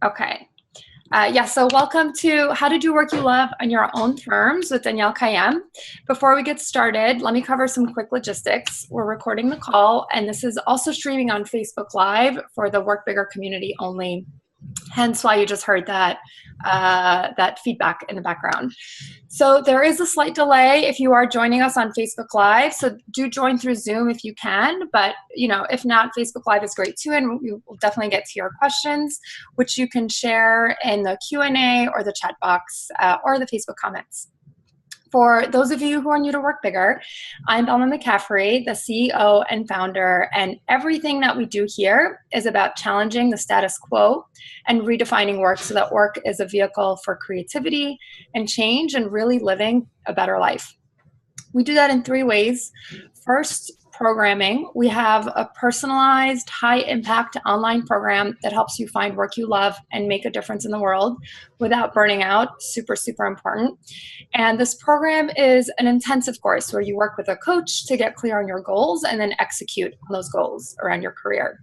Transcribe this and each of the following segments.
Okay. So welcome to How to Do Work You Love on Your Own Terms with Danielle Kayembe. Before we get started, let me cover some quick logistics. We're recording the call, and this is also streaming on Facebook Live for the Work Bigger community only. Hence why you just heard that feedback in the background. So there is a slight delay if you are joining us on Facebook Live. So do join through Zoom if you can. But if not, Facebook Live is great too, and we will definitely get to your questions, which you can share in the Q&A or the chat box or the Facebook comments. For those of you who are new to Work Bigger, I'm Belma McCaffrey, the CEO and founder, and everything that we do here is about challenging the status quo and redefining work so that work is a vehicle for creativity and change and really living a better life. We do that in 3 ways. First, programming. We have a personalized, high-impact online program that helps you find work you love and make a difference in the world without burning out. Super, super important. And this program is an intensive course where you work with a coach to get clear on your goals and then execute on those goals around your career.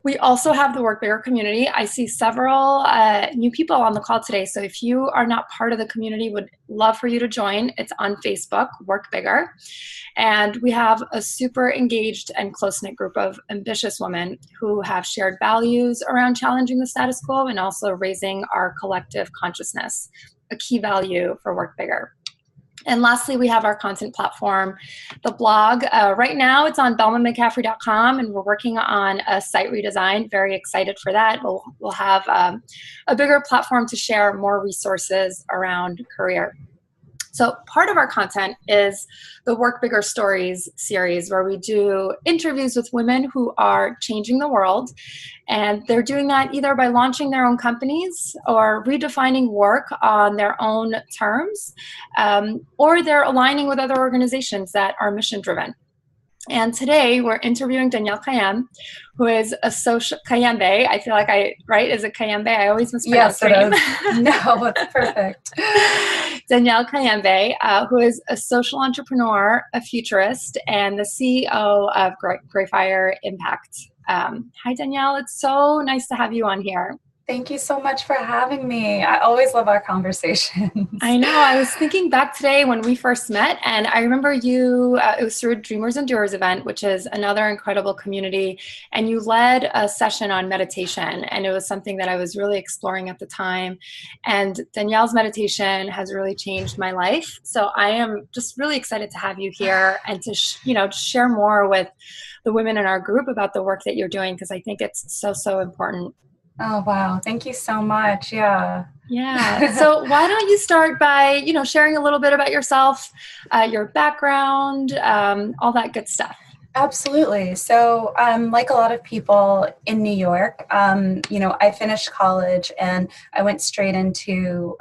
We also have the Work Bigger community. I see several new people on the call today. So if you are not part of the community, would love for you to join. It's on Facebook, Work Bigger. And we have a super engaged and close-knit group of ambitious women who have shared values around challenging the status quo and also raising our collective consciousness, a key value for Work Bigger. And lastly, we have our content platform, the blog. Right now, it's on belmamccaffrey.com, and we're working on a site redesign. Very excited for that. We'll have a bigger platform to share more resources around career. So part of our content is the Work Bigger Stories series, where we do interviews with women who are changing the world. And they're doing that either by launching their own companies or redefining work on their own terms, or they're aligning with other organizations that are mission-driven. And today we're interviewing Danielle Kayembe, who is a Kayembe. I feel like is it Kayembe? I always mispronounce her name. No, it's perfect. Danielle Kayembe, who is a social entrepreneur, a futurist, and the CEO of GreyFire Impact. Hi, Danielle. It's so nice to have you on here. Thank you so much for having me. I always love our conversations. I know. I was thinking back today when we first met, and I remember you, it was through a Dreamers and Doers event, which is another incredible community, and you led a session on meditation, and it was something that I was really exploring at the time. And Danielle's meditation has really changed my life. So I am just really excited to have you here and to share more with the women in our group about the work that you're doing, because I think it's so, so important. Oh, wow. Thank you so much. Yeah. So why don't you start by, sharing a little bit about yourself, your background, all that good stuff. Absolutely. So like a lot of people in New York, I finished college and I went straight into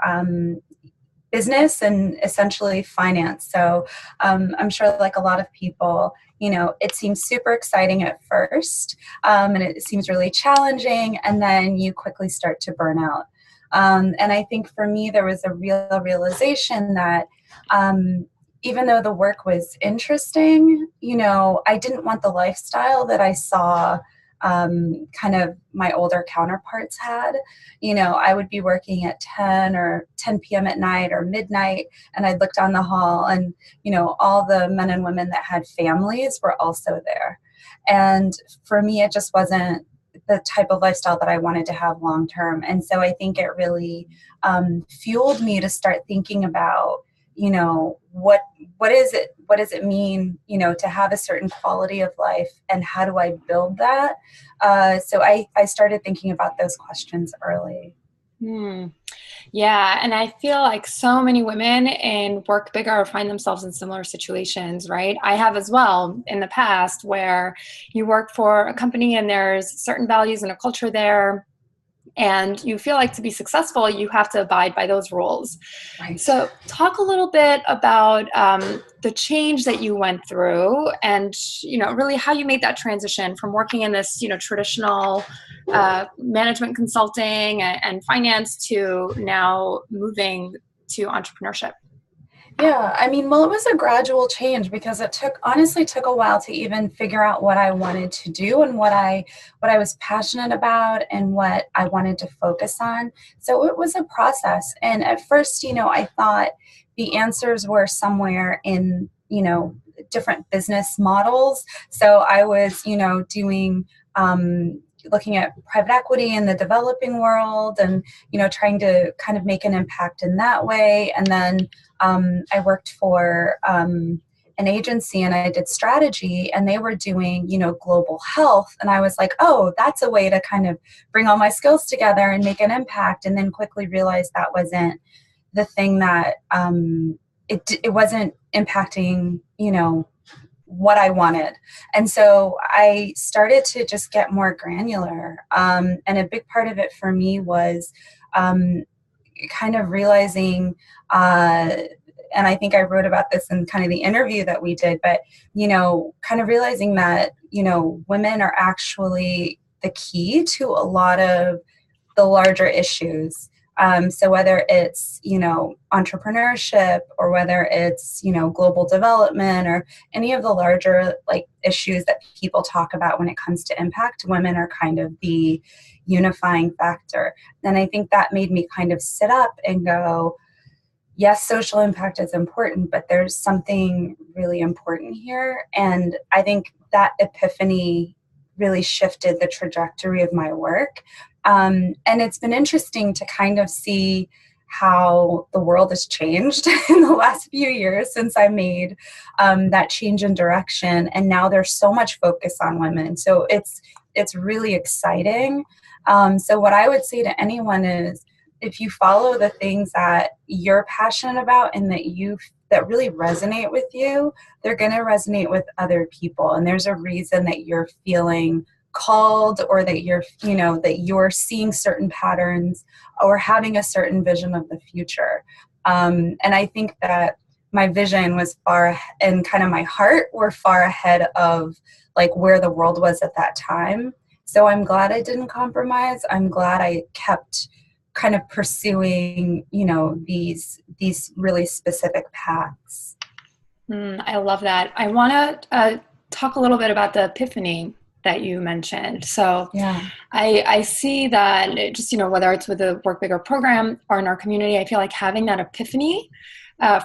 business and essentially finance. So I'm sure like a lot of people, it seems super exciting at first, and it seems really challenging, and then you quickly start to burn out. And I think for me, there was a real realization that even though the work was interesting, I didn't want the lifestyle that I saw kind of my older counterparts had. I would be working at 10 p.m. at night or midnight, and I'd look down the hall and, all the men and women that had families were also there. And for me, it just wasn't the type of lifestyle that I wanted to have long term. And so I think it really fueled me to start thinking about, what does it mean, to have a certain quality of life, and how do I build that? So I started thinking about those questions early. Yeah. And I feel like so many women in Work Bigger find themselves in similar situations, right? I have as well in the past, where you work for a company and there's certain values and a culture there, and you feel like to be successful, you have to abide by those rules. Right. So talk a little bit about the change that you went through, and, really how you made that transition from working in this, traditional management consulting and finance to now moving to entrepreneurship. Yeah, I mean, well, it was a gradual change because it honestly took a while to even figure out what I wanted to do and what I was passionate about and what I wanted to focus on. So it was a process. And at first, I thought the answers were somewhere in, different business models. So I was, doing looking at private equity in the developing world and, trying to kind of make an impact in that way. And then I worked for an agency and I did strategy and they were doing, global health. And I was like, oh, that's a way to kind of bring all my skills together and make an impact. And then quickly realized that wasn't the thing that it wasn't impacting, what I wanted. And so I started to just get more granular. And a big part of it for me was kind of realizing, and I think I wrote about this in kind of the interview that we did, but, kind of realizing that, women are actually the key to a lot of the larger issues. So whether it's, entrepreneurship or whether it's, global development or any of the larger issues that people talk about when it comes to impact, women are kind of the unifying factor. And I think that made me kind of sit up and go, yes, social impact is important, but there's something really important here. And I think that epiphany really shifted the trajectory of my work. And it's been interesting to kind of see how the world has changed in the last few years since I made that change in direction. And now there's so much focus on women. So it's really exciting. So what I would say to anyone is, if you follow the things that you're passionate about and that really resonate with you, they're going to resonate with other people. And there's a reason that you're feeling called or that you're seeing certain patterns or having a certain vision of the future. And I think that my vision was and kind of my heart were far ahead of where the world was at that time. So I'm glad I didn't compromise. I'm glad I kept kind of pursuing, these really specific paths. I love that. I want to talk a little bit about the epiphany that you mentioned. So yeah. I see that just, whether it's with the Work Bigger program or in our community, I feel like having that epiphany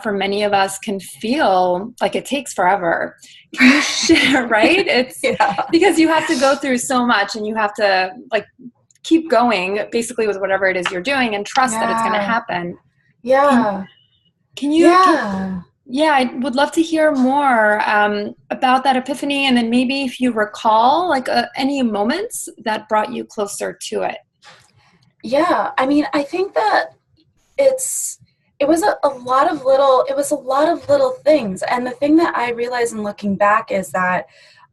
for many of us can feel like it takes forever. Can you share, right? It's because you have to go through so much and you have to keep going basically with whatever it is you're doing and trust that it's going to happen. Yeah. Can you? I would love to hear more about that epiphany, and then maybe if you recall any moments that brought you closer to it. Yeah, I mean, I think that it was a lot of little things, and the thing that I realized in looking back is that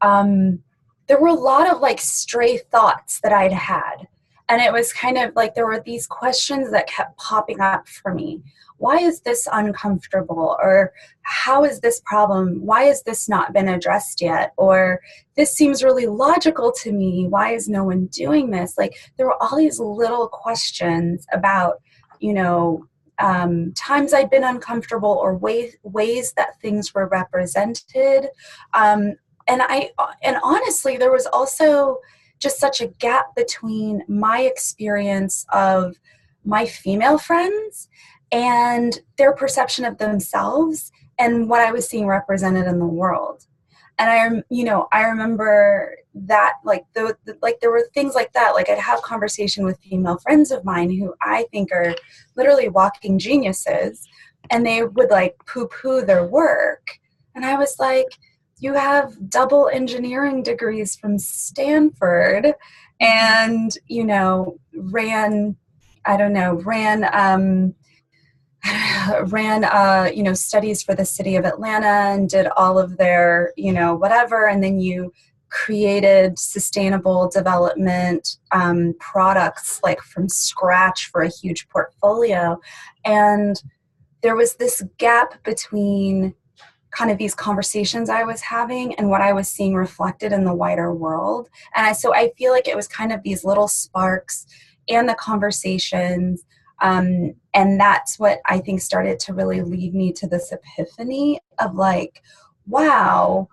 there were a lot of stray thoughts that I'd had. And it was kind of there were these questions that kept popping up for me. Why is this uncomfortable? Or how is this problem? Why has this not been addressed yet? Or this seems really logical to me. Why is no one doing this? There were all these little questions about, times I'd been uncomfortable or ways that things were represented. And honestly, there was also just such a gap between my experience of my female friends and their perception of themselves and what I was seeing represented in the world. And I remember that there were things like that. I'd have conversation with female friends of mine who I think are literally walking geniuses, and they would poo-poo their work. And I was like, you have double engineering degrees from Stanford and, ran studies for the city of Atlanta and did all of their, whatever. And then you created sustainable development products from scratch for a huge portfolio. And there was this gap between kind of these conversations I was having and what I was seeing reflected in the wider world. And so I feel like it was kind of these little sparks and the conversations And that's what I think started to really lead me to this epiphany of like, wow,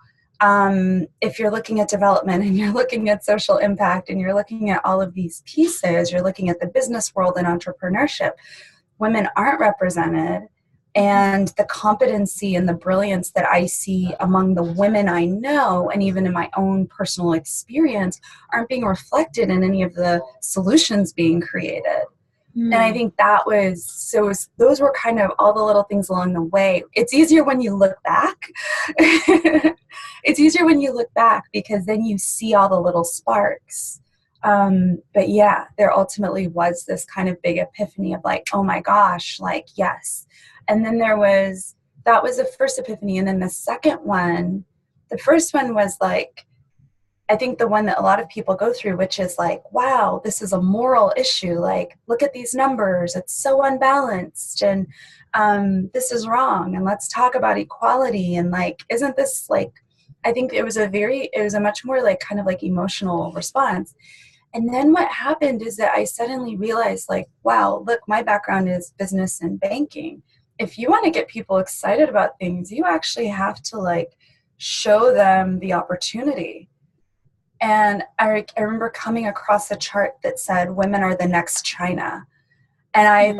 if you're looking at development and you're looking at social impact and you're looking at all of these pieces, you're looking at the business world and entrepreneurship, women aren't represented. And the competency and the brilliance that I see among the women I know, and even in my own personal experience, aren't being reflected in any of the solutions being created. And I think that was, those were kind of all the little things along the way. It's easier when you look back. It's easier when you look back because then you see all the little sparks. But yeah, there ultimately was this kind of big epiphany of like, oh my gosh, like, yes. And then that was the first epiphany. And then the second one, the first one was like, I think the one that a lot of people go through, which is like, wow, this is a moral issue. Like, look at these numbers. It's so unbalanced. And this is wrong. And let's talk about equality. And like, isn't this like, I think it was a much more like kind of like emotional response. And then what happened is that I suddenly realized like, wow, look, my background is business and banking. If you want to get people excited about things, you actually have to like show them the opportunity. And I remember coming across a chart that said women are the next China. And I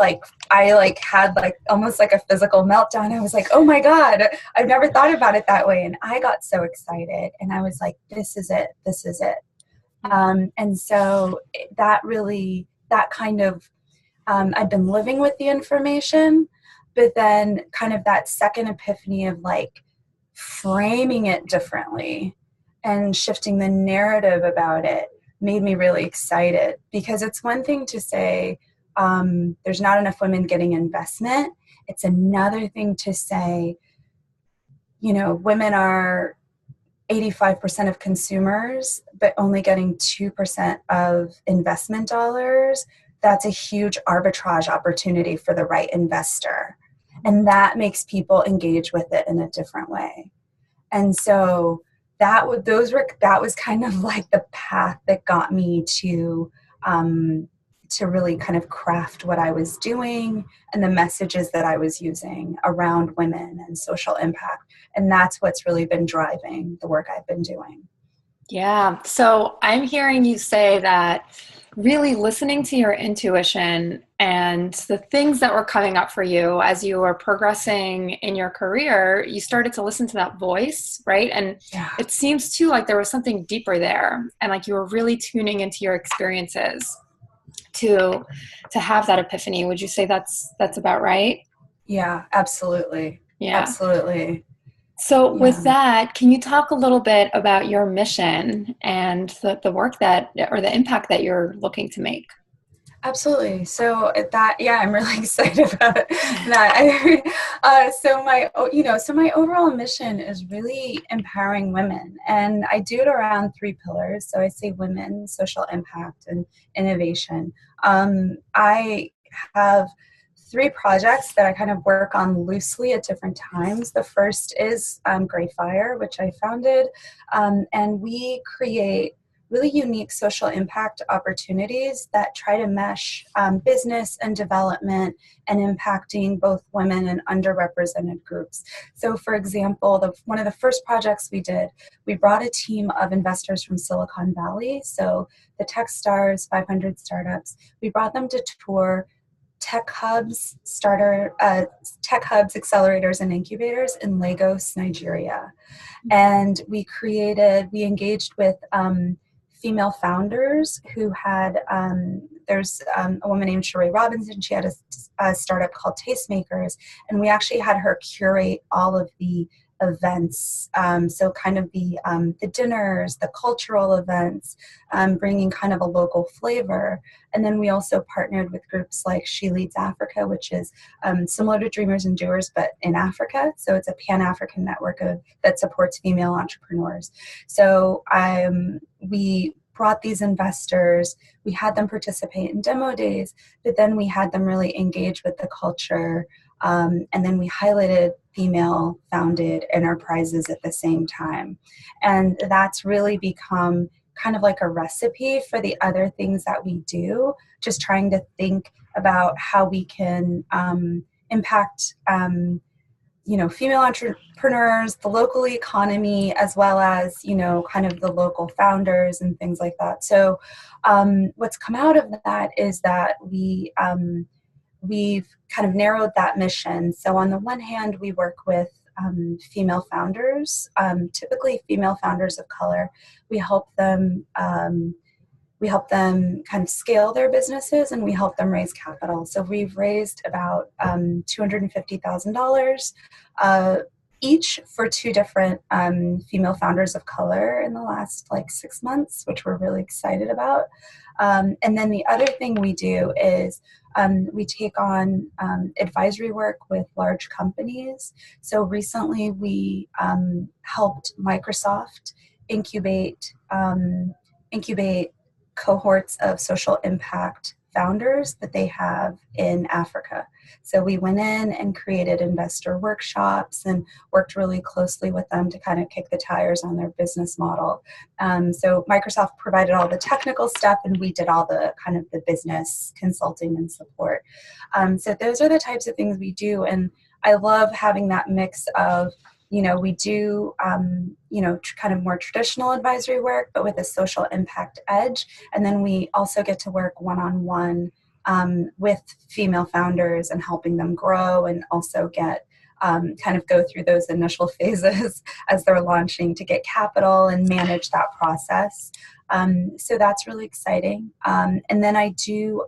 had like almost like a physical meltdown. I was like, oh my God, I've never thought about it that way. And I got so excited and I was like, this is it. This is it. And so that kind of, I've been living with the information, but then kind of that second epiphany of like framing it differently and shifting the narrative about it made me really excited, because it's one thing to say there's not enough women getting investment. It's another thing to say, you know, women are 85% of consumers, but only getting 2% of investment dollars. That's a huge arbitrage opportunity for the right investor. And that makes people engage with it in a different way. And so that was kind of like the path that got me to really kind of craft what I was doing and the messages that I was using around women and social impact. And that's what's really been driving the work I've been doing. Yeah. So I'm hearing you say that really listening to your intuition and the things that were coming up for you as you were progressing in your career, you started to listen to that voice, right? And it seems too like there was something deeper there, and like you were really tuning into your experiences to have that epiphany. Would you say that's about right? Yeah, absolutely. Yeah. Absolutely. So with that, can you talk a little bit about your mission and the work or the impact that you're looking to make? Absolutely. So I'm really excited about that. So my overall mission is really empowering women, and I do it around 3 pillars. So I say women, social impact, and innovation. I have 3 projects that I kind of work on loosely at different times. The first is GreyFire, which I founded, and we create really unique social impact opportunities that try to mesh business and development and impacting both women and underrepresented groups. So for example, one of the first projects we did, we brought a team of investors from Silicon Valley, so the Techstars, 500 startups. We brought them to tour tech hubs, accelerators, and incubators in Lagos, Nigeria. And we engaged with female founders who had, there's a woman named Sheree Robinson. She had a startup called Tastemakers, and we actually had her curate all of the events. So kind of the dinners, the cultural events, bringing kind of a local flavor. And then we also partnered with groups like She Leads Africa, which is similar to Dreamers and Doers, but in Africa. So it's a Pan-African network that supports female entrepreneurs. So we brought these investors, we had them participate in demo days, but then we had them really engage with the culture. And then we highlighted female-founded enterprises at the same time. And that's really become kind of like a recipe for the other things that we do, just trying to think about how we can impact female entrepreneurs, the local economy, as well as, kind of the local founders and things like that. So what's come out of that is that we've kind of narrowed that mission. So on the one hand, we work with female founders, typically female founders of color. We help them kind of scale their businesses, and we help them raise capital. So we've raised about $250,000 each for two different female founders of color in the last 6 months, which we're really excited about. And then the other thing we do is we take on advisory work with large companies. So recently we helped Microsoft incubate cohorts of social impact founders that they have in Africa. So we went in and created investor workshops and worked really closely with them to kind of kick the tires on their business model. So Microsoft provided all the technical stuff, and we did all the kind of the business consulting and support. So those are the types of things we do. And I love having that mix of, we do, kind of more traditional advisory work, but with a social impact edge. And then we also get to work one-on-one with female founders and helping them grow, and also get kind of go through those initial phases as they're launching to get capital and manage that process. So that's really exciting. And then I do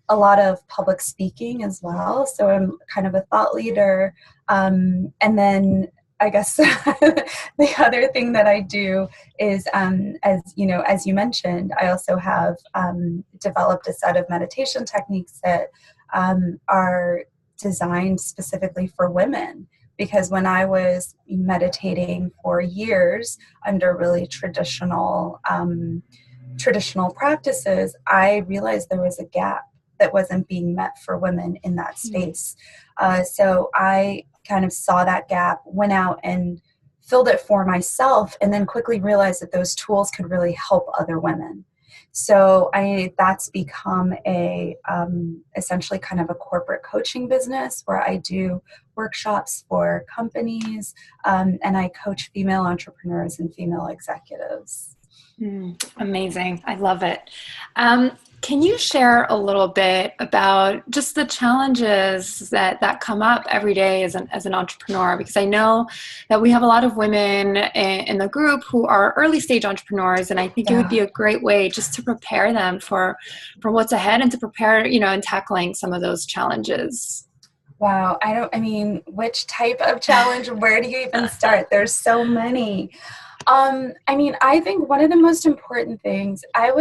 a lot of public speaking as well. So I'm kind of a thought leader. And then I guess the other thing that I do is, as you mentioned, I also have developed a set of meditation techniques that are designed specifically for women. Because when I was meditating for years under really traditional practices, I realized there was a gap that wasn't being met for women in that space. So I kind of saw that gap, went out and filled it for myself, and then quickly realized that those tools could really help other women. So that's become essentially kind of a corporate coaching business where I do workshops for companies, and I coach female entrepreneurs and female executives. Amazing. I love it. Can you share a little bit about just the challenges that come up every day as an entrepreneur? Because I know that we have a lot of women in the group who are early stage entrepreneurs, and I think it would be a great way just to prepare them for what's ahead, and to prepare, in tackling some of those challenges. Wow. Which type of challenge? Where do you even start? There's so many. I think one of the most important things, I've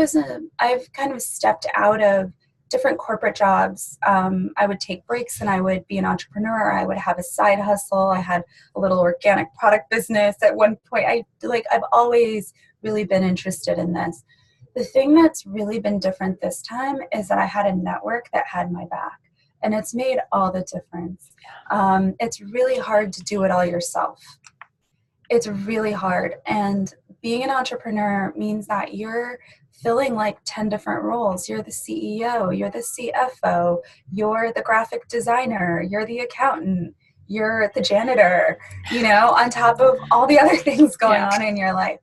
kind of stepped out of different corporate jobs. I would take breaks and I would be an entrepreneur. I would have a side hustle. I had a little organic product business at one point. I've always really been interested in this. The thing that's really been different this time is that I had a network that had my back, and it's made all the difference. It's really hard to do it all yourself. It's really hard. And being an entrepreneur means that you're filling 10 different roles. You're the CEO, you're the CFO, you're the graphic designer, you're the accountant, you're the janitor, on top of all the other things going on in your life.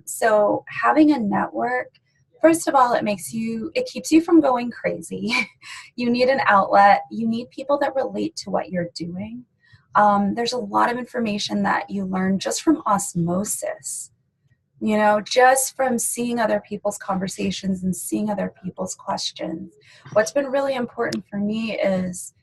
So having a network, first of all, it keeps you from going crazy. You need an outlet. You need people that relate to what you're doing. There's a lot of information that you learn just from osmosis, just from seeing other people's conversations and seeing other people's questions. What's been really important for me is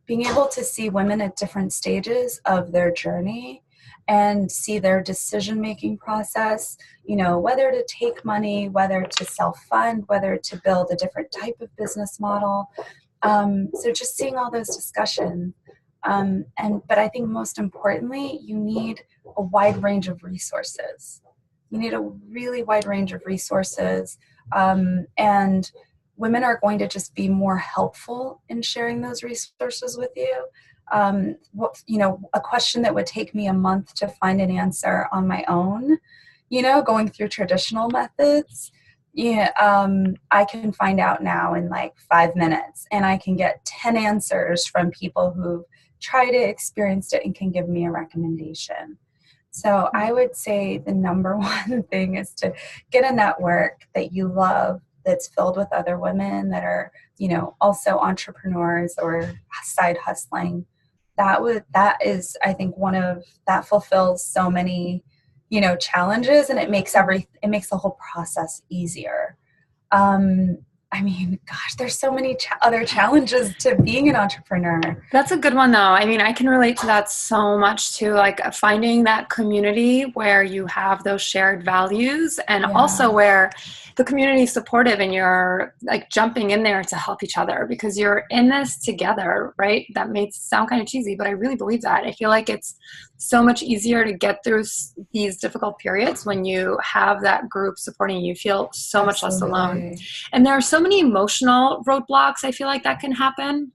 being able to see women at different stages of their journey and see their decision-making process, whether to take money, whether to self-fund, whether to build a different type of business model. So just seeing all those discussions. But I think most importantly, you need a wide range of resources. You need a really wide range of resources. And women are going to just be more helpful in sharing those resources with you. A question that would take me a month to find an answer on my own, going through traditional methods, yeah, I can find out now in like 5 minutes, and I can get 10 answers from people who've tried it, experienced it, and can give me a recommendation. So I would say the number one thing is to get a network that you love, that's filled with other women that are, also entrepreneurs or side hustling. That is, I think, that fulfills so many, challenges, and it makes the whole process easier. Um, I mean, gosh, there's so many other challenges to being an entrepreneur. That's a good one, though. I mean, I can relate to that so much too. Like finding that community where you have those shared values, and also where the community is supportive and you're like jumping in there to help each other because you're in this together, right? That may sound kind of cheesy, but I really believe that. I feel like it's so much easier to get through these difficult periods when you have that group supporting you. You feel so much less alone. And there are so many emotional roadblocks I feel like that can happen.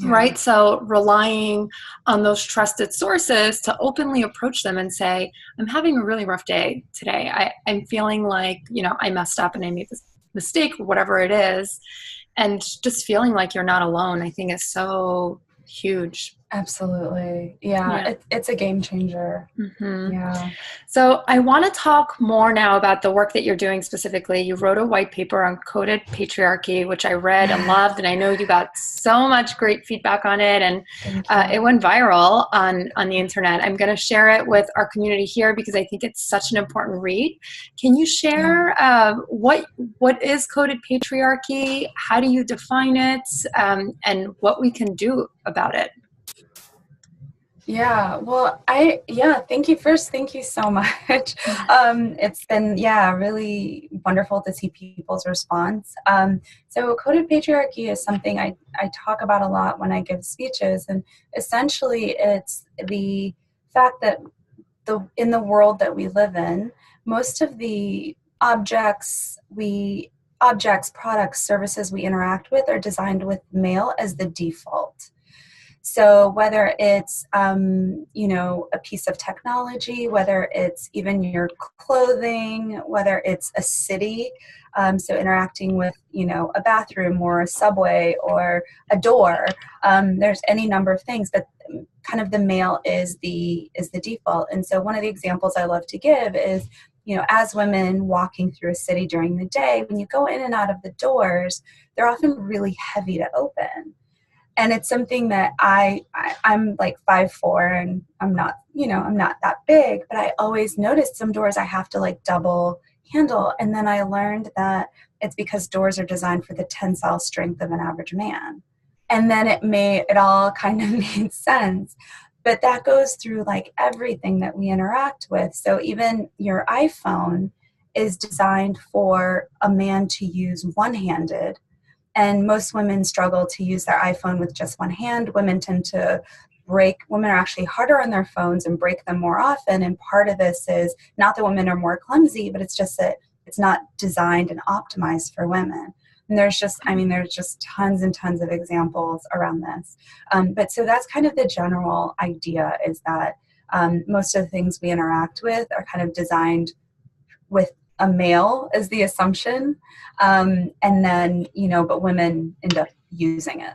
Yeah. Right. So relying on those trusted sources to openly approach them and say, I'm having a really rough day today. I'm feeling like, I messed up and I made this mistake or whatever it is. And just feeling like you're not alone, I think is so huge. Absolutely. Yeah. It's a game changer. Mm-hmm. Yeah. So I want to talk more now about the work that you're doing specifically. You wrote a white paper on coded patriarchy, which I read and loved, and I know you got so much great feedback on it, and it went viral on the internet. I'm going to share it with our community here because I think it's such an important read. Can you share what is coded patriarchy? How do you define it? And what we can do about it? Yeah, well, thank you first. Thank you so much. It's been, really wonderful to see people's response. So coded patriarchy is something I talk about a lot when I give speeches. And essentially it's the fact that in the world that we live in, most of the objects, products, services we interact with are designed with male as the default. So whether it's, a piece of technology, whether it's even your clothing, whether it's a city, so interacting with, a bathroom or a subway or a door, there's any number of things, but kind of the male is the default. And so one of the examples I love to give is, as women walking through a city during the day, when you go in and out of the doors, they're often really heavy to open. And it's something that I'm like 5'4", and I'm not that big, but I always noticed some doors I have to like double handle. And then I learned that it's because doors are designed for the tensile strength of an average man. And then it all kind of made sense. But that goes through like everything that we interact with. So even your iPhone is designed for a man to use one-handed. And most women struggle to use their iPhone with just one hand. Women are actually harder on their phones and break them more often. And part of this is not that women are more clumsy, but it's just that it's not designed and optimized for women. And there's just tons and tons of examples around this. But so that's kind of the general idea, is that most of the things we interact with are kind of designed with a male as the assumption. And then, but women end up using it.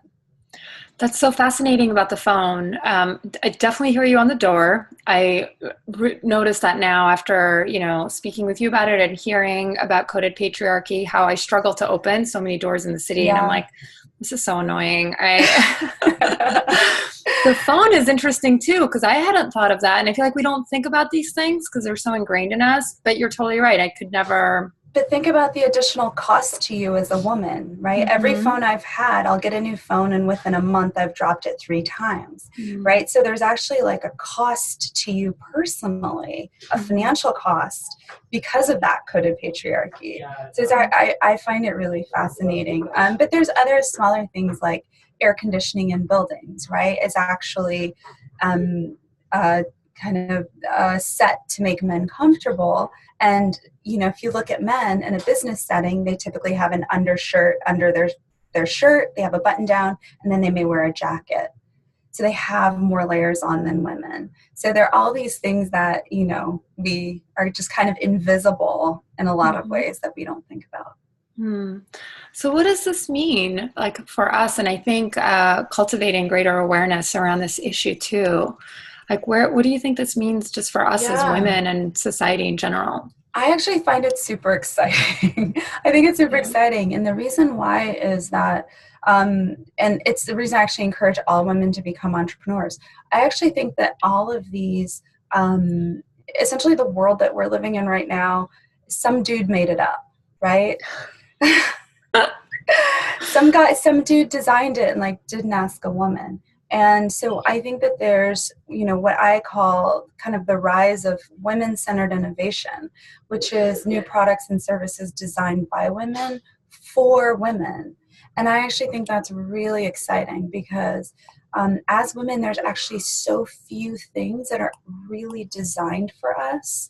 That's so fascinating about the phone. I definitely hear you on the door. I noticed that now after, speaking with you about it and hearing about coded patriarchy, how I struggle to open so many doors in the city. Yeah. And I'm like, this is so annoying. The phone is interesting too, because I hadn't thought of that. And I feel like we don't think about these things because they're so ingrained in us, but you're totally right. I could never. But think about the additional cost to you as a woman, right? Mm-hmm. Every phone I've had, I'll get a new phone, and within a month I've dropped it 3 times, right? So there's actually like a cost to you personally, a financial cost because of that coded patriarchy. So I find it really fascinating. But there's other smaller things like air conditioning in buildings, right? It's actually kind of set to make men comfortable. And, if you look at men in a business setting, they typically have an undershirt under their shirt, they have a button down, and then they may wear a jacket. so they have more layers on than women. So there are all these things that, we are just kind of invisible in a lot of ways that we don't think about. So what does this mean, like, for us? And I think cultivating greater awareness around this issue too. Like, what do you think this means just for us as women and society in general? I actually find it super exciting. I think it's super exciting. And the reason why is that, and it's the reason I actually encourage all women to become entrepreneurs. I actually think that all of these, essentially the world that we're living in right now, some dude made it up, right? Some dude designed it and like didn't ask a woman. And so I think that there's, what I call kind of the rise of women-centered innovation, which is new products and services designed by women for women. And I actually think that's really exciting because as women, there's actually so few things that are really designed for us.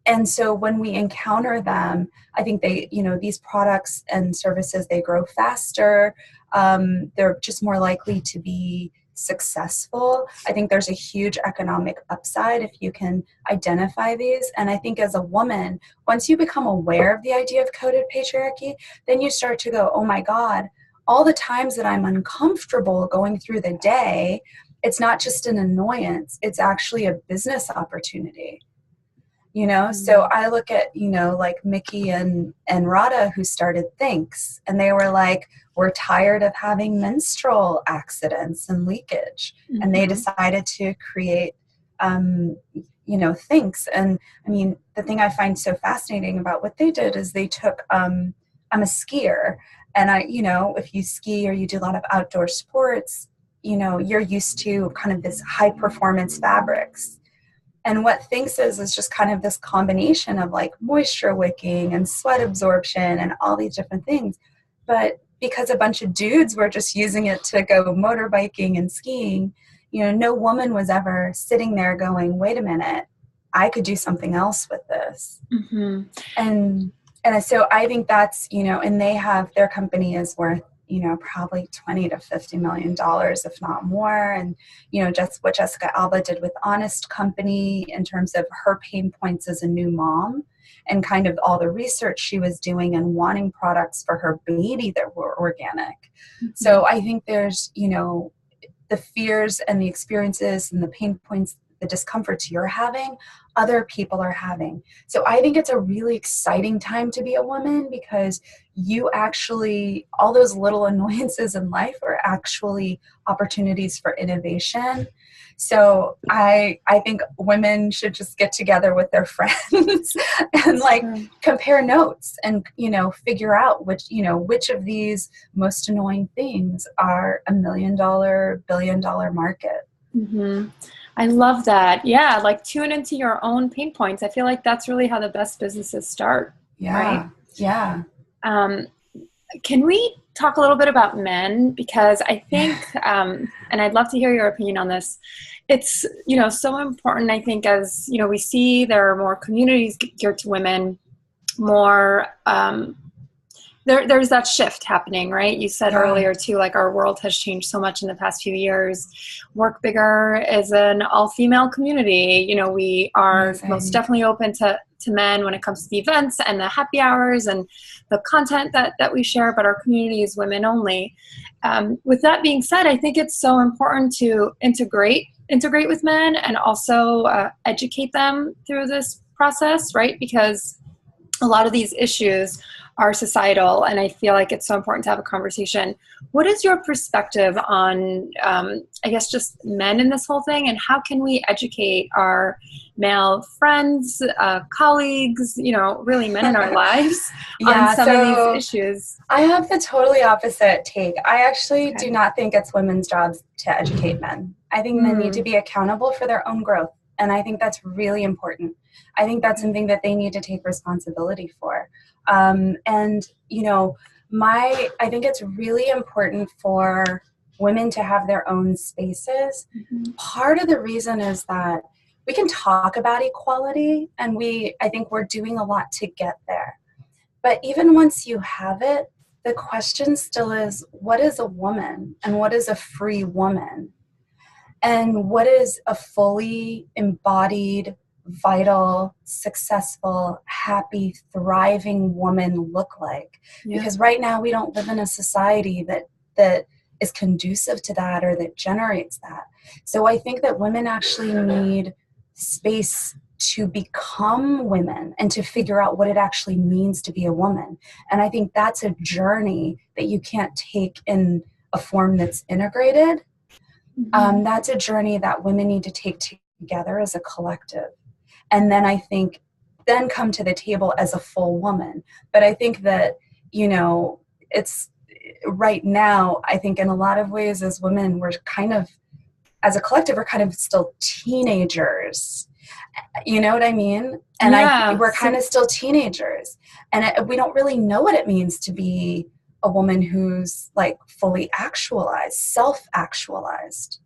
And so when we encounter them, I think they, these products and services, they grow faster. They're just more likely to be successful. I think there's a huge economic upside if you can identify these. And I think as a woman, once you become aware of the idea of coded patriarchy, then you start to go, oh my God, all the times that I'm uncomfortable going through the day, it's not just an annoyance, it's actually a business opportunity. So I look at, like Mickey and Rada, who started Thinks, and they were like, we're tired of having menstrual accidents and leakage. And they decided to create, Thinks. And I mean, the thing I find so fascinating about what they did is they took, I'm a skier, and if you ski or you do a lot of outdoor sports, you're used to kind of this high performance fabrics. And what Thinks is just kind of this combination of like moisture wicking and sweat absorption and all these different things. But because a bunch of dudes were just using it to go motorbiking and skiing, no woman was ever sitting there going, wait a minute, I could do something else with this. And so I think that's, and they have, their company is worth, probably $20 to $50 million, if not more. And, just what Jessica Alba did with Honest Company in terms of her pain points as a new mom and kind of all the research she was doing and wanting products for her baby that were organic. So I think there's, the fears and the experiences and the pain points, the discomforts you're having, other people are having. So I think it's a really exciting time to be a woman because you actually, all those little annoyances in life are actually opportunities for innovation. So I think women should just get together with their friends and like compare notes and, figure out which of these most annoying things are $1 million, $1 billion market. I love that. Yeah, like tune into your own pain points. I feel like that's really how the best businesses start. Right? Yeah. Can we talk a little bit about men? Because I think, and I'd love to hear your opinion on this. It's, so important, I think, as, we see there are more communities geared to women, more, there's that shift happening, right? You said earlier too, like our world has changed so much in the past few years. Work Bigger is an all-female community. We are most definitely open to men when it comes to the events and the happy hours and the content that we share, but our community is women only. With that being said, I think it's so important to integrate with men and also educate them through this process, right? Because a lot of these issues are societal, and I feel like it's so important to have a conversation. What is your perspective on, I guess, just men in this whole thing, and how can we educate our male friends, colleagues, really men in our lives on some of these issues? I have the totally opposite take. I actually do not think it's women's jobs to educate men. I think men need to be accountable for their own growth, and I think that's really important. I think that's something that they need to take responsibility for. I think it's really important for women to have their own spaces. Part of the reason is that we can talk about equality, and I think we're doing a lot to get there. But even once you have it, the question still is, what is a woman and what is a free woman? And what is a fully embodied, vital, successful, happy, thriving woman look like? Yeah. Because right now we don't live in a society that is conducive to that or that generates that. So I think that women actually need space to become women and to figure out what it actually means to be a woman. And I think that's a journey that you can't take in a form that's integrated. That's a journey that women need to take together as a collective. And then I think, then come to the table as a full woman. But I think that, it's right now, I think in a lot of ways as women, we're kind of, as a collective, we're kind of still teenagers. You know what I mean? And we're kind of still teenagers. And we don't really know what it means to be a woman who's like fully actualized, self-actualized.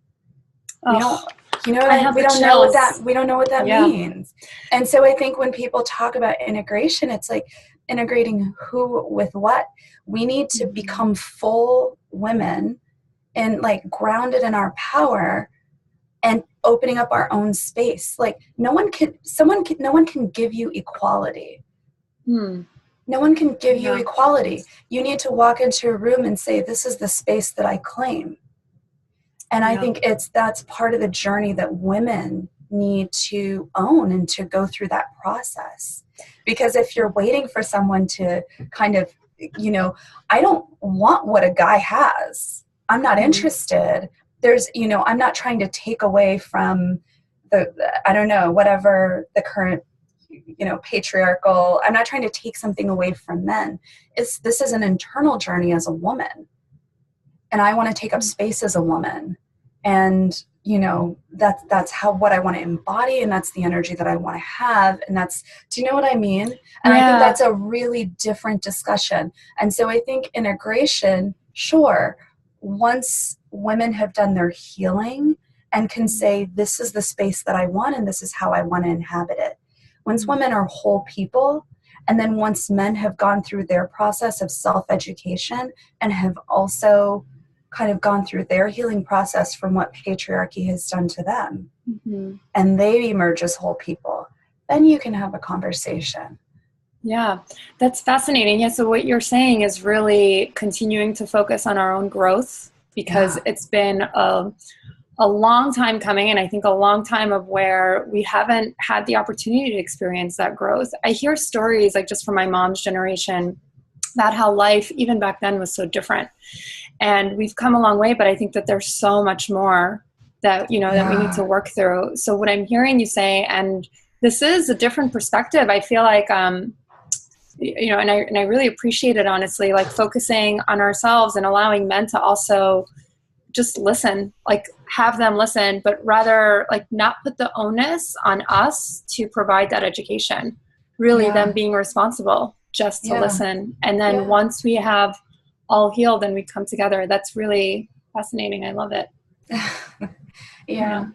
We don't, we don't know what that means. And so I think when people talk about integration, it's like integrating who with what. We need to become full women and like grounded in our power and opening up our own space. Like no one can give you equality. No one can give you equality. You need to walk into a room and say, this is the space that I claim. And I think that's part of the journey that women need to own and to go through that process. Because if you're waiting for someone to kind of, I don't want what a guy has. I'm not interested. There's, I'm not trying to take away from whatever the current patriarchal, I'm not trying to take something away from men. This is an internal journey as a woman. And I want to take up space as a woman. And, that's what I want to embody. And that's the energy that I want to have. And do you know what I mean? And I think that's a really different discussion. And so I think integration, sure, once women have done their healing and can say, this is the space that I want and this is how I want to inhabit it. Once women are whole people, and then once men have gone through their process of self-education and have also kind of gone through their healing process from what patriarchy has done to them, and they emerge as whole people, then you can have a conversation. Yeah, that's fascinating. Yeah, so what you're saying is really continuing to focus on our own growth, because it's been a long time coming, and I think a long time of where we haven't had the opportunity to experience that growth. I hear stories like just from my mom's generation about how life even back then was so different, and we've come a long way, but I think that there's so much more that that we need to work through. So what I'm hearing you say, and this is a different perspective, I feel like and I really appreciate it, honestly, like focusing on ourselves and allowing men to also just listen, like have them listen, but rather like not put the onus on us to provide that education, really them being responsible just to listen. And then once we have all healed and we come together, that's really fascinating. I love it. I'm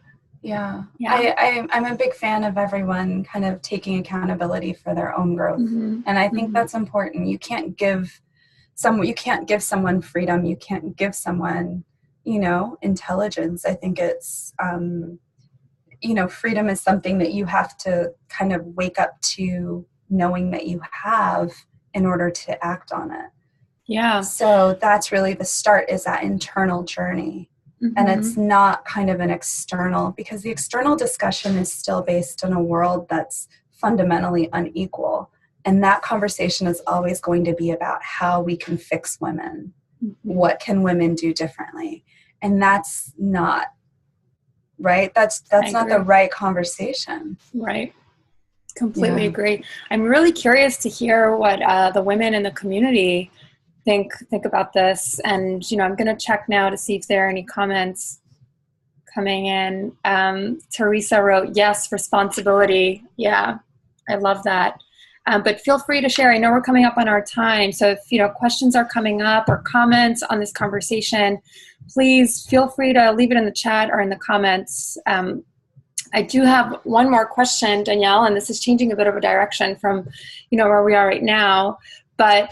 a big fan of everyone kind of taking accountability for their own growth. And I think that's important. You can't give someone freedom. You can't give someone intelligence. I think it's, freedom is something that you have to kind of wake up to knowing that you have in order to act on it. Yeah. So that's really the start, is that internal journey. And it's not kind of an external, because the external discussion is still based on a world that's fundamentally unequal. And that conversation is always going to be about how we can fix women. What can women do differently? And that's not right. That's not the right conversation. Right. Completely agree. I'm really curious to hear what the women in the community think about this. And, I'm going to check now to see if there are any comments coming in. Teresa wrote, yes, responsibility. Yeah, I love that. But feel free to share. I know we're coming up on our time. So if, questions are coming up or comments on this conversation, please feel free to leave it in the chat or in the comments. I do have one more question, Danielle, and this is changing a bit of a direction from, where we are right now. But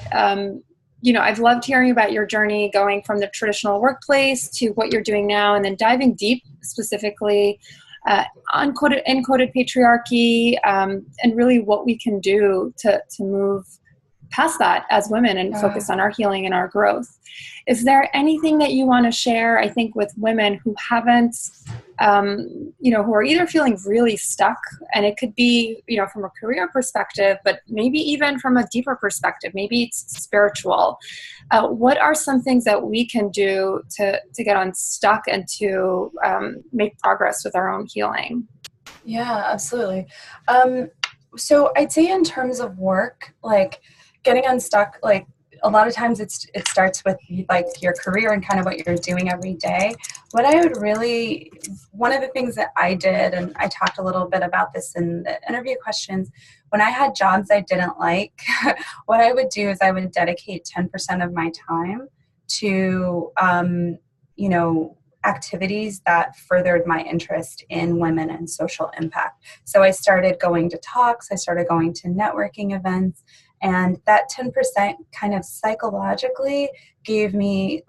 I've loved hearing about your journey going from the traditional workplace to what you're doing now, and then diving deep specifically encoded patriarchy, and really what we can do to move past that as women and focus on our healing and our growth. Is there anything that you want to share, I think, with women who haven't, who are either feeling really stuck, and it could be, from a career perspective, but maybe even from a deeper perspective, maybe it's spiritual. What are some things that we can do to get unstuck and to make progress with our own healing? Yeah, absolutely. So I'd say in terms of work, like getting unstuck, like a lot of times it starts with like your career and kind of what you're doing every day. One of the things that I did, and I talked a little bit about this in the interview questions, when I had jobs I didn't like, what I would do is I would dedicate 10% of my time to, activities that furthered my interest in women and social impact. So I started going to talks, I started going to networking events, and that 10% kind of psychologically gave me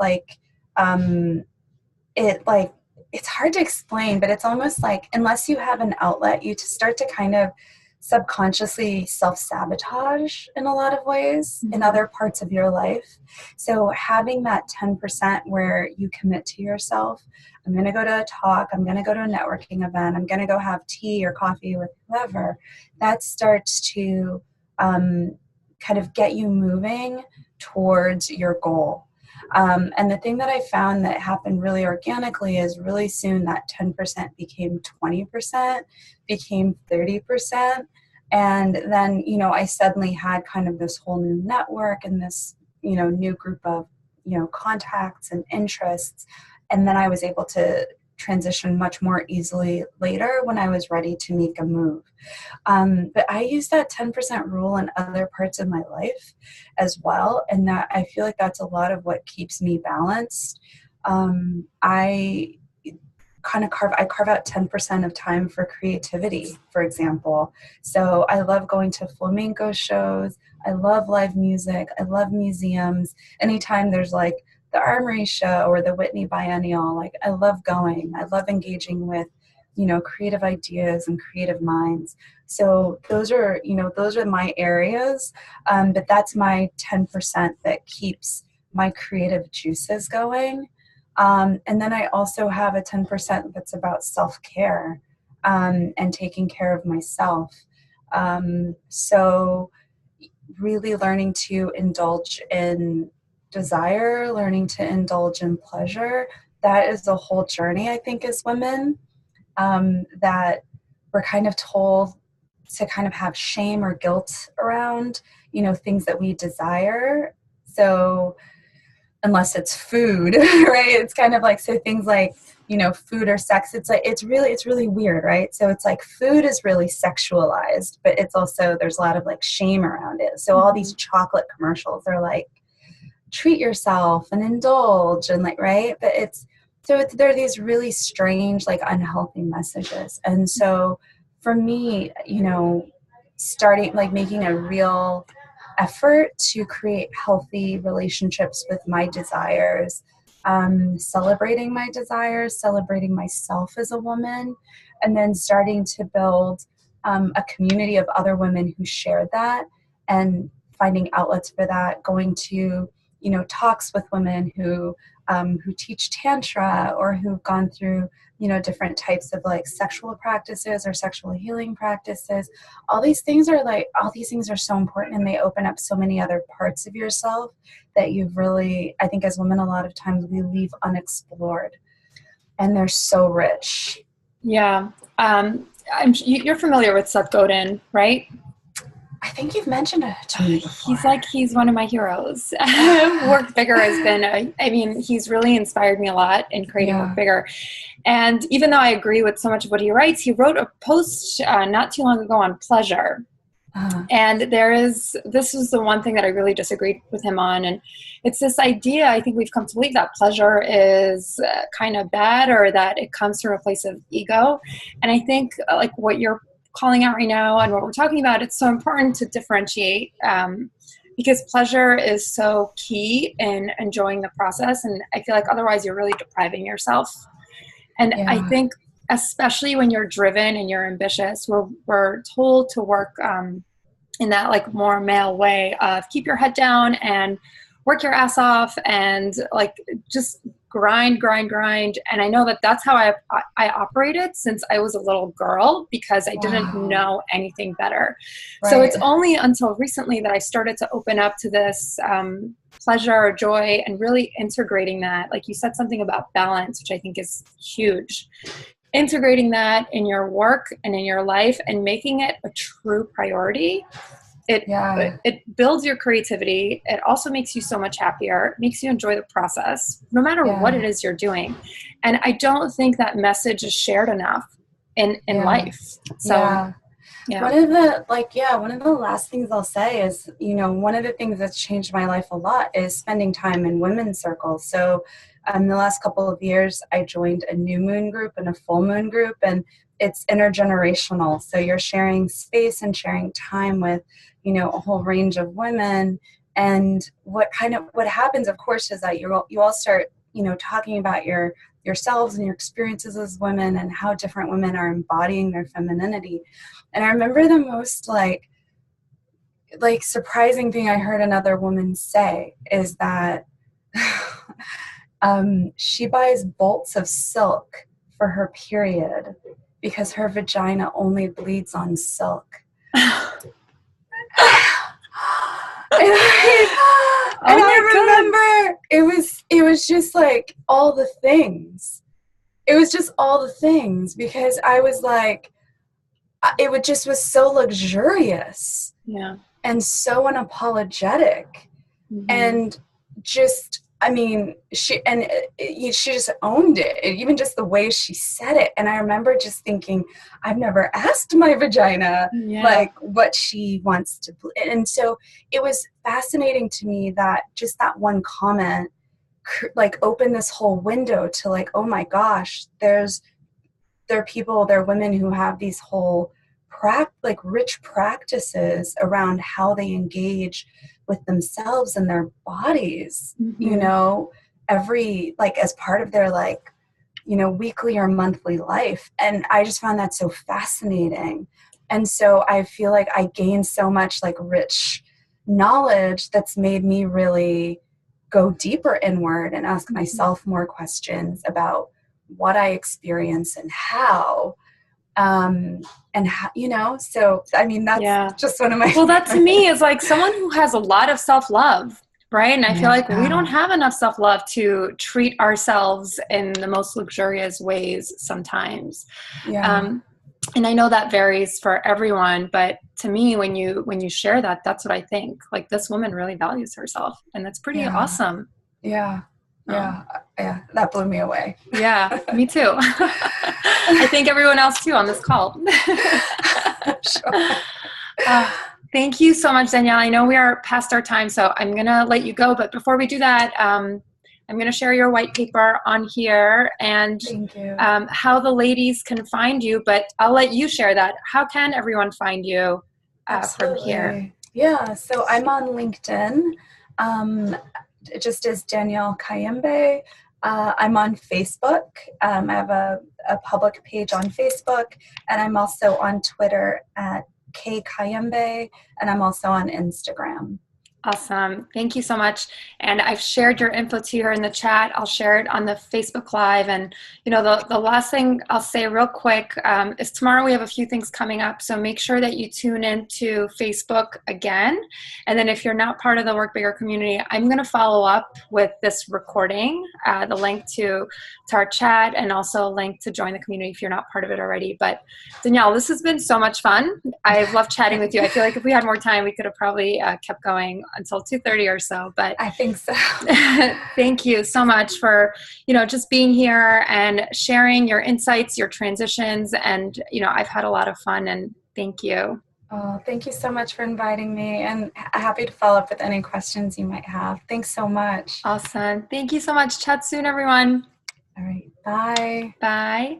it's hard to explain, but it's almost like unless you have an outlet, you start to kind of subconsciously self-sabotage in a lot of ways in other parts of your life. So having that 10% where you commit to yourself, I'm going to go to a talk, I'm going to go to a networking event, I'm going to go have tea or coffee with whoever, that starts to kind of get you moving towards your goal. And the thing that I found that happened really organically is really soon that 10% became 20%, became 30%. And then, I suddenly had kind of this whole new network and this, new group of, contacts and interests. And then I was able to transition much more easily later when I was ready to make a move. But I use that 10% rule in other parts of my life as well. And that I feel like that's a lot of what keeps me balanced. I carve out 10% of time for creativity, for example. So I love going to flamenco shows. I love live music. I love museums. Anytime there's like the Armory show or the Whitney Biennial, like I love going. I love engaging with, creative ideas and creative minds. So those are my areas. But that's my 10% that keeps my creative juices going. And then I also have a 10% that's about self-care and taking care of myself. So really learning to indulge in desire, learning to indulge in pleasure. That is a whole journey, I think, as women, that we're kind of told to kind of have shame or guilt around, things that we desire. So unless it's food, right? It's kind of like, so things like, food or sex, it's really weird, right? So it's like food is really sexualized, but it's also, there's a lot of like shame around it. So all these chocolate commercials are like, treat yourself and indulge and like, right? But there are these really strange, like unhealthy messages. And so for me, starting like making a real effort to create healthy relationships with my desires, celebrating my desires, celebrating myself as a woman, and then starting to build a community of other women who share that and finding outlets for that, going to talks with women who teach Tantra or who've gone through, different types of like sexual practices or sexual healing practices. All these things are so important, and they open up so many other parts of yourself that I think as women, a lot of times we leave unexplored, and they're so rich. Yeah. You're familiar with Seth Godin, right? I think you've mentioned it to me before. He's one of my heroes. Work Bigger has been, he's really inspired me a lot in creating Work Bigger. And even though I agree with so much of what he writes, he wrote a post not too long ago on pleasure. And this is the one thing that I really disagreed with him on. And it's this idea, I think we've come to believe that pleasure is kind of bad, or that it comes from a place of ego. And I think like what you're calling out right now and what we're talking about, it's so important to differentiate because pleasure is so key in enjoying the process. And I feel like otherwise you're really depriving yourself. And I Yeah. think especially when you're driven and you're ambitious, we're told to work in that like more male way of keep your head down and work your ass off and like just grind. And I know that that's how I operated since I was a little girl because I didn't Wow. know anything better. So Right. it's only until recently that I started to open up to this pleasure or joy and really integrating that. Like you said something about balance, which I think is huge. Integrating that in your work and in your life and making it a true priority. Yeah. It builds your creativity. It also makes you so much happier, makes you enjoy the process, no matter what it Yeah. is you're doing. And I don't think that message is shared enough in Yeah. life. So, Yeah. yeah. One of the last things I'll say is, one of the things that's changed my life a lot is spending time in women's circles. So the last couple of years, I joined a new moon group and a full moon group, and it's intergenerational. So you're sharing space and sharing time with, a whole range of women. And what happens, of course, is that you all start, talking about yourselves and your experiences as women and how different women are embodying their femininity. And I remember the most like surprising thing I heard another woman say is that she buys bolts of silk for her period because her vagina only bleeds on silk. And Oh I remember it was just like all the things. It was just all the things because I was like, just was so luxurious. Yeah. And so unapologetic. Mm-hmm. And just, I mean, she just owned it, even just the way she said it. And I remember just thinking, I've never asked my vagina like what she wants to. And so it was fascinating to me that just that one comment like opened this whole window to like, oh my gosh, there are women who have these whole rich practices around how they engage with themselves and their bodies, every as part of their weekly or monthly life. And I just found that so fascinating. And so I feel like I gained so much rich knowledge that's made me really go deeper inward and ask myself more questions about what I experience and how. So I mean that's just one of my that to me is like someone who has a lot of self-love, right? And I feel like we don't have enough self-love to treat ourselves in the most luxurious ways sometimes. And I know that varies for everyone, but to me, when you share that, that's what I think. Like this woman really values herself, and that's pretty awesome. Yeah, that blew me away. Yeah, me too. I think everyone else too on this call. Sure. Thank you so much, Danielle. I know we are past our time, so I'm going to let you go. But before we do that, I'm going to share your white paper on here and how the ladies can find you. But I'll let you share that. How can everyone find you from here? Yeah, so I'm on LinkedIn, just as Danielle Kayembe. I'm on Facebook. I have a public page on Facebook, and I'm also on Twitter at K Kayembe, and I'm also on Instagram. Awesome. Thank you so much. And I've shared your info to her in the chat. I'll share it on the Facebook Live. And, the last thing I'll say real quick is tomorrow we have a few things coming up. So make sure that you tune in to Facebook again. And then if you're not part of the Work Bigger community, I'm going to follow up with this recording, the link to our chat, and also a link to join the community if you're not part of it already. But Danielle, this has been so much fun. I've loved chatting with you. I feel like if we had more time, we could have probably kept going until 2:30 or so, but I think so. Thank you so much for, just being here and sharing your insights, your transitions. And, I've had a lot of fun, and thank you. Oh, thank you so much for inviting me, and happy to follow up with any questions you might have. Thanks so much. Awesome. Thank you so much. Chat soon, everyone. All right. Bye. Bye.